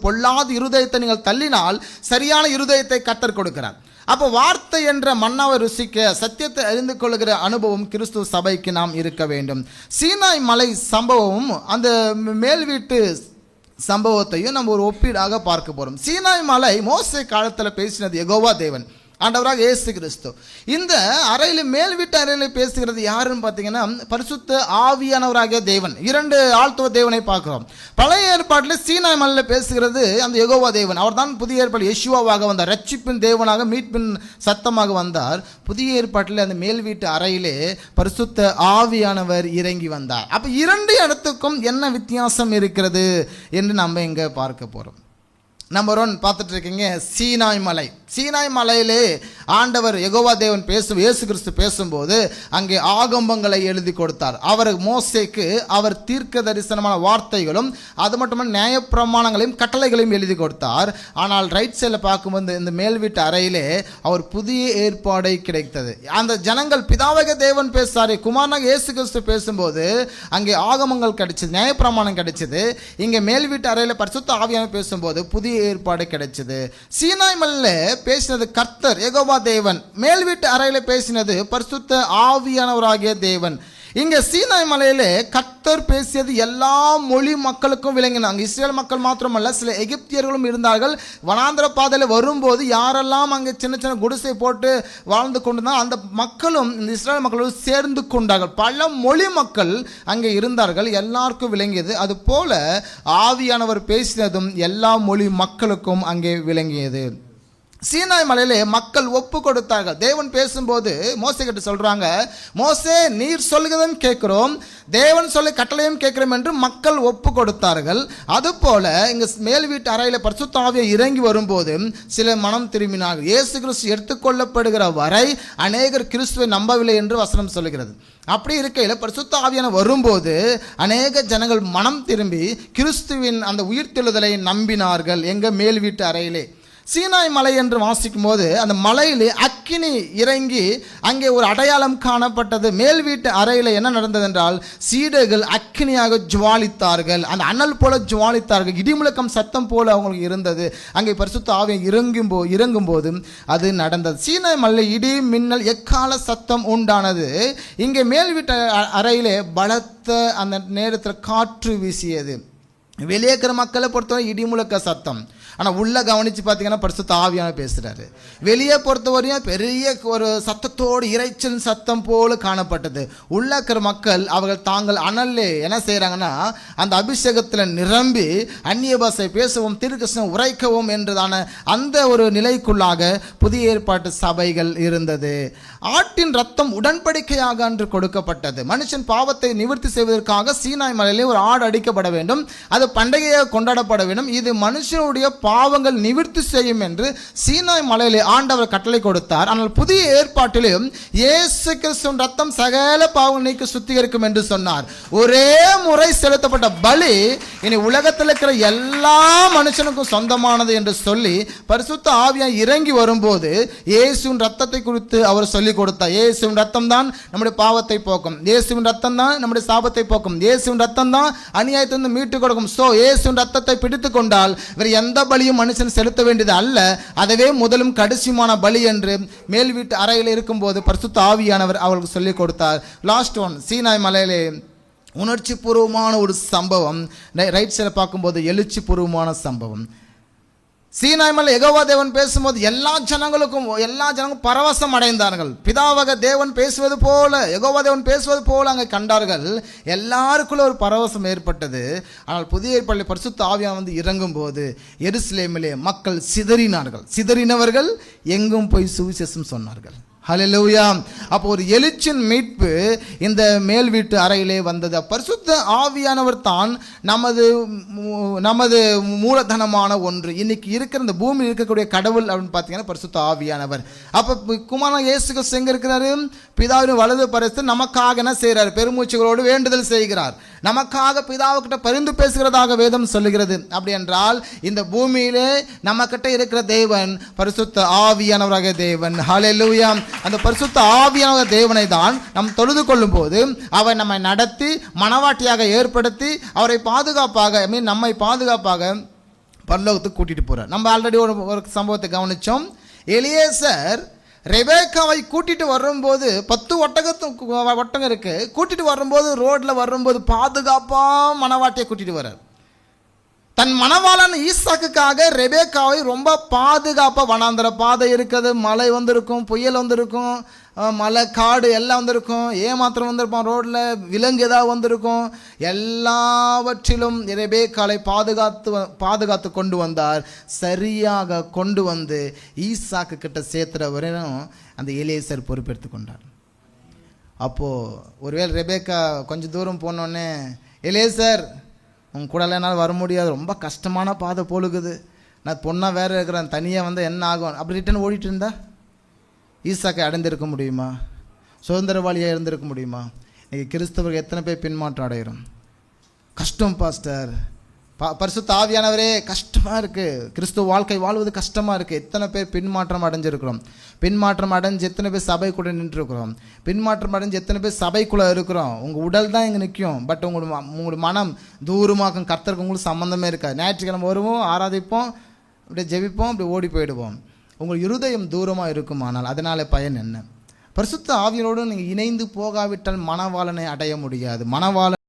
பொல்லாத இருதயத்தை நீங்கள் தள்ளினால் சரியான இருதயத்தை கர்த்தர் கொடுக்கிறார். அப்போ வார்த்தை என்ற மன்னாவை ருசிக்க சத்தியத்தை அறிந்து கொள்கிற அனுபவம் கிறிஸ்துவ சபைக்கு நாம் இருக்க வேண்டும். சீனாய் மலை சம்பவம் அந்த மேல் வீட்டு சம்பவத்தையும் நம்ம ஒரு ஒப்பீடாக பார்க்க போகிறோம். சீனாய் மலை மோசே காலத்தில் பேசினது யெகோவா தேவன், ஆண்டவராக இயேசு கிறிஸ்து. இந்த அறையில் மேல் வீட்டு அறையில் பேசுகிறது யாருன்னு பார்த்தீங்கன்னா பரிசுத்த ஆவியானவராகிய தேவன். இரண்டு ஆழ்த்துவ தேவனை பார்க்கிறோம். பழைய ஏற்பாட்டில் சீனாய் மலையில் பேசுகிறது அந்த யெகோவா தேவன். அவர் தான் புதிய ஏற்பாடு யெஷுவாவாக வந்தார், ரட்சிப்பின் தேவனாக மீட்பின் சத்தமாக வந்தார். புதிய ஏற்பாட்டில் அந்த மேல் வீட்டு அறையிலே பரிசுத்த ஆவியானவர் இறங்கி வந்தார். அப்போ இரண்டு இடத்துக்கும் என்ன வித்தியாசம் இருக்கிறது என்று நம்ம இங்கே பார்க்க போகிறோம். நம்பர் 1 பார்த்துட்டு இருக்கீங்க, சீனாய் மலை. சீனாய் மலையிலே ஆண்டவர் யெகோவா தேவன் இயேசு கிறிஸ்து பேசும்போது அங்கே ஆகமங்களை எழுதி கொடுத்தார். அவர் மோசேக்கு அவர் தீர்க்க தரிசனமான வார்த்தைகளும் அது மட்டுமல்ல நியாயப்பிரமாணங்களையும் கட்டளைகளையும் எழுதி கொடுத்தார். ஆனால் ரைட் சைடில் பார்க்கும்போது இந்த மேல் வீட்டு அறையிலே அவர் புதிய ஏற்பாடை கிடைத்தது. அந்த ஜனங்கள் பிதாவாகிய தேவன் பேசுறாரு, குமாரனாக இயேசு கிறிஸ்து பேசும்போது அங்கே ஆகமங்கள் கிடைச்சது, நியாயப்பிரமாணம் கிடைச்சது. இங்கே மேல் வீட்டு அறையில் பரிசுத்த ஆவியானவர் பேசும்போது புதிய ஏற்பாடு கிடைச்சது. சீனாய் மலையில பேசினது கர்த்தர் யெகோவா தேவன், மேல் வீட்டு அறையில பேசினது பரிசுத்த ஆவியானவராகிய தேவன். இங்க சீனாய் மலையிலே கர்த்தர் பேசியது எல்லா மொழி மக்களுக்கும் விளங்கினாங்க. இஸ்ரேல் மக்கள் மாத்திரமல்ல, சில எகிப்தியர்களும் இருந்தார்கள். வனாந்திர பாதையில் வரும்போது யாரெல்லாம் அங்கே சின்ன சின்ன குடிசை போட்டு வாழ்ந்து கொண்டிருந்தால் அந்த மக்களும் இந்த இஸ்ரேல் மக்களோடு சேர்ந்து கொண்டார்கள். பல மொழி மக்கள் அங்கே இருந்தார்கள், எல்லாருக்கும் விளங்கியது. அது போல ஆவியானவர் பேசினதும் எல்லா மொழி மக்களுக்கும் அங்கே விளங்கியது. சீனாய் மலையிலே மக்கள் ஒப்பு கொடுத்தார்கள். தேவன் பேசும்போது மோசே கிட்ட சொல்றாங்க, மோசே நீர் சொல்கிறதும் கேட்கிறோம், தேவன் சொல்லி கட்டளையும் கேட்கிறோம் என்று மக்கள் ஒப்பு கொடுத்தார்கள். அதுபோல இங்க மேல் வீட்டு அறையில் பரிசுத்த ஆவியானவர் இறங்கி வரும்போது சில மனம் திரும்பினார்கள். இயேசு கிறிஸ்து எடுத்துக்கொள்ளப்படுகிற வரை அநேகர் கிறிஸ்துவை நம்பவில்லை என்று வசனம் சொல்லுகிறது. அப்படி இருக்கையில் பரிசுத்த ஆவியானவர் வரும்போது அநேக ஜனங்கள் மனம் திரும்பி கிறிஸ்துவின் அந்த உயிர்த்தெழுதலை நம்பினார்கள். எங்க மேல் வீட்டு அறையிலே சீனாய் மலை என்று வாசிக்கும் போது அந்த மலையிலே அக்கினி இறங்கி அங்கே ஒரு அடையாளம் காணப்பட்டது. மேல் வீட்டு அறையில் என்ன நடந்தது என்றால் சீடர்கள் அக்கினியாக ஜுவாலித்தார்கள், அந்த அனல் போல ஜுவாலித்தார்கள், இடிமுழக்கம் சத்தம் போல அவங்களுக்கு இருந்தது. அங்கே பரிசுத்த ஆவியானவர் இறங்கும் போது அது நடந்தது. சீனாய் மலையில் இடி மின்னல் எக்கால சத்தம் உண்டானது. இங்கே மேல் வீட்டு அறையிலே பலத்த அந்த நேரத்தில் காற்று வீசியது. வெளியே இருக்கிற மக்களை பொறுத்தவரை இடிமுழக்க சத்தம், ஆனால் உள்ளே கவனித்து பார்த்தீங்கன்னா பரிசுத்த ஆவியானவர் பேசுகிறாரு. வெளியே பொறுத்தவரையும் பெரிய ஒரு சத்தத்தோடு இறைச்சல் சத்தம் போல காணப்பட்டது. உள்ளே இருக்கிற மக்கள் அவர்கள் தாங்கள் அனல்லே என்ன செய்கிறாங்கன்னா அந்த அபிஷேகத்தில் நிரம்பி அந்நிய பாஷை பேசவும் தீர்க்கதரிசனம் உரைக்கவும் என்றதான அந்த ஒரு நிலைக்குள்ளாக புதிய ஏற்பாட்டு சபைகள் இருந்தது. ஆட்டின் ரத்தம் உடன்படிக்கையாக அன்று கொடுக்கப்பட்டது. மனுஷன் பாவத்தை நிவர்த்தி செய்வதற்காக சீனாய் மலையிலே ஒரு ஆடு அடிக்கப்பட வேண்டும், அது பண்டிகையாக கொண்டாடப்பட வேண்டும். இது மனுஷனுடைய பாவங்கள் நிவர்த்தி செய்யும் என்று சீனாய் மலையிலே ஆண்டவர் கட்டளை கொடுத்தார். ஆனால் புதிய ஏற்பாட்டிலும் இயேசு கிறிஸ்துவின் ரத்தம் சகல பாவங்கள் நீக்கி சுத்திகரிக்கும் என்று சொன்னார். ஒரே முறை செலுத்தப்பட்ட பலி இனி உலகத்தில் இருக்கிற எல்லா மனுஷனுக்கும் சொந்தமானது என்று சொல்லி பரிசுத்த ஆவியானவர் இறங்கி வரும்போது இயேசுவின் ரத்தத்தை குறித்து அவர் சொல்லிக் கொடுத்தார். இயேசுவின் ரத்தம் தான் நம்முடைய பாவத்தை போக்கும், இயேசுவின் ரத்தம் தான் நம்முடைய சாபத்தை போக்கும், இயேசுவின் ரத்தம் தான் அநியாயத்திலிருந்து மீட்டு கொடுக்கும். சோ இயேசுவின் ரத்தத்தை பிடித்து கொண்டால் வேறு எந்த பலியும் மனுஷன் செலுத்த வேண்டியது அல்ல, அதுவே முதலும் கடைசியுமான பலி என்று மேல் வீட்டு அறையில் இருக்கும்போது பரிசுத்த ஆவியானவர் அவர்களுக்கு சொல்லிக் கொடுத்தார். லாஸ்ட் ஒன், சீனாய் மலையிலே உணர்ச்சி பூர்வமான ஒரு சம்பவம். ரைட் சைடில் பார்க்கும்போது எழுச்சி பூர்வமான சம்பவம். சீனாய் மலை யெகோவா தேவன் பேசும்போது எல்லா ஜனங்களும் பரவசம் அடைந்தார்கள். பிதாவாக தேவன் பேசுவது போல, யெகோவா தேவன் பேசுவது போல அங்கே கண்டார்கள். எல்லாருக்குள்ள ஒரு பரவசம் ஏற்பட்டது. ஆனால் புதிய ஏற்பாட்டில் பரிசுத்த ஆவியானவர் இறங்கும் போது எருசலேமிலே மக்கள் சிதறினவர்கள் எங்கும் போய் சுவிசேஷம் சொன்னார்கள். ஹல்லேலூயா. அப்போ ஒரு எழுச்சின் மீட்பு இந்த மேல் வீட்டு அறையிலே வந்தது. பரிசுத்த ஆவியானவர் தான் நமது மூலதனமான ஒன்று. இன்னைக்கு இருக்கிற இந்த பூமியில் இருக்கக்கூடிய கடவுள் அப்படின்னு பார்த்தீங்கன்னா பரிசுத்த ஆவியானவர். அப்போ குமாரன் இயேசு கிறிஸ்து எங்கே இருக்கிறாரு? பிதாவின் வலது பரிசு நமக்காக என்ன செய்கிறார்? பெருமூச்சுகளோடு வேண்டுதல் செய்கிறார். நமக்காக பிதாவுக்கிட்ட பரிந்து பேசுகிறதாக வேதம் சொல்லுகிறது. அப்படி என்றால் இந்த பூமியிலே நம்ம கிட்ட இருக்கிற தேவன் பரிசுத்த ஆவியானவராக தேவன். ஹல்லேலூயா. அந்த பரிசுத்த ஆவியானவர் தேவனை தான் நாம் தொழுது கொள்ளும் போது அவர் நம்மை நடத்தி மனவாட்டியாக ஏற்படுத்தி அவரை பாதுகாப்பாக நம்மை பாதுகாப்பாக பரலோகத்துக்கு கூட்டிகிட்டு போகிறார். நம்ம ஆல்ரெடி ஒரு சம்பவத்தை கவனித்தோம். எலியேசர் ரெபேக்காவை கூட்டிகிட்டு வரும்போது 10 ஒட்டகம் இருக்குது. கூட்டிகிட்டு வரும்போது ரோட்டில் வரும்போது பாதுகாப்பாக மணவாட்டியை கூட்டிகிட்டு வர்றார். தன் மணவாளன் ஈசாக்குக்காக ரெபேக்காவை ரொம்ப பாதுகாப்பாக, வனாந்தர பாதை இருக்குது, மழை வந்திருக்கும், புயல் வந்திருக்கும், மலை காடு எல்லாம் வந்திருக்கும், ஏமாத்திரம் வந்திருப்பான், ரோட்டில் விலங்கு ஏதாவது வந்திருக்கும், எல்லாவற்றிலும் ரெபேக்காவை பாதுகாத்து கொண்டு வந்தார். சரியாக கொண்டு வந்து ஈசாக்கு கிட்ட சேர்த்துற வரையும் அந்த எலியேசர் பொறுப்பெடுத்து கொண்டார். அப்போது ஒருவேளை ரெபேக்கா கொஞ்சம் தூரம் போனோடனே, எலியேசர் உங்க கூட என்னால் வர முடியாது, ரொம்ப கஷ்டமான பாதை போலுக்குது, நான் பொண்ணாக வேறு இருக்கிறேன், தனியாக வந்து என்ன ஆகும், அப்படி ரிட்டன் ஓடிட்டு இருந்தா ஈசாக்கை அடைந்திருக்க முடியுமா? சுதந்திரவாளியாக இருந்திருக்க முடியுமா? இன்றைக்கி கிறிஸ்தவர்கள் எத்தனை பேர் பின்மாற்றம் அடைகிறோம்? கஷ்டம் பாஸ்டர், பரிசுத்த ஆவியானவரே கஷ்டமாக இருக்குது, கிறிஸ்துவ வாழ்க்கை வாழ்வது கஷ்டமாக இருக்குது. எத்தனை பேர் பின்மாற்றம் அடைஞ்சிருக்கிறோம்? பின்மாற்றம் அடைஞ்சு எத்தனை பேர் சபை கூட நின்றுருக்கிறோம்? பின்மாற்றம் அடைஞ்சு எத்தனை பேர் சபைக்குள்ளே இருக்கிறோம்? உங்கள் உடல் தான் இங்கே நிற்கும், பட் உங்களோட மனம் தூரமாக்கும். கர்த்தருக்கு உங்களுக்கு சம்மந்தமே இருக்காது. ஞாயிற்றுக்கிழமை வருவோம், ஆராதிப்போம், அப்படியே ஜெபிப்போம், அப்படி ஓடி போயிடுவோம். உங்கள் இருதயம் தூரமாக இருக்குமானால் அதனால் பயன் என்ன? பரிசுத்த ஆவியோடு நீங்கள் இணைந்து போகாவிட்டால் மணவாளனை அடைய முடியாது. மணவாளன்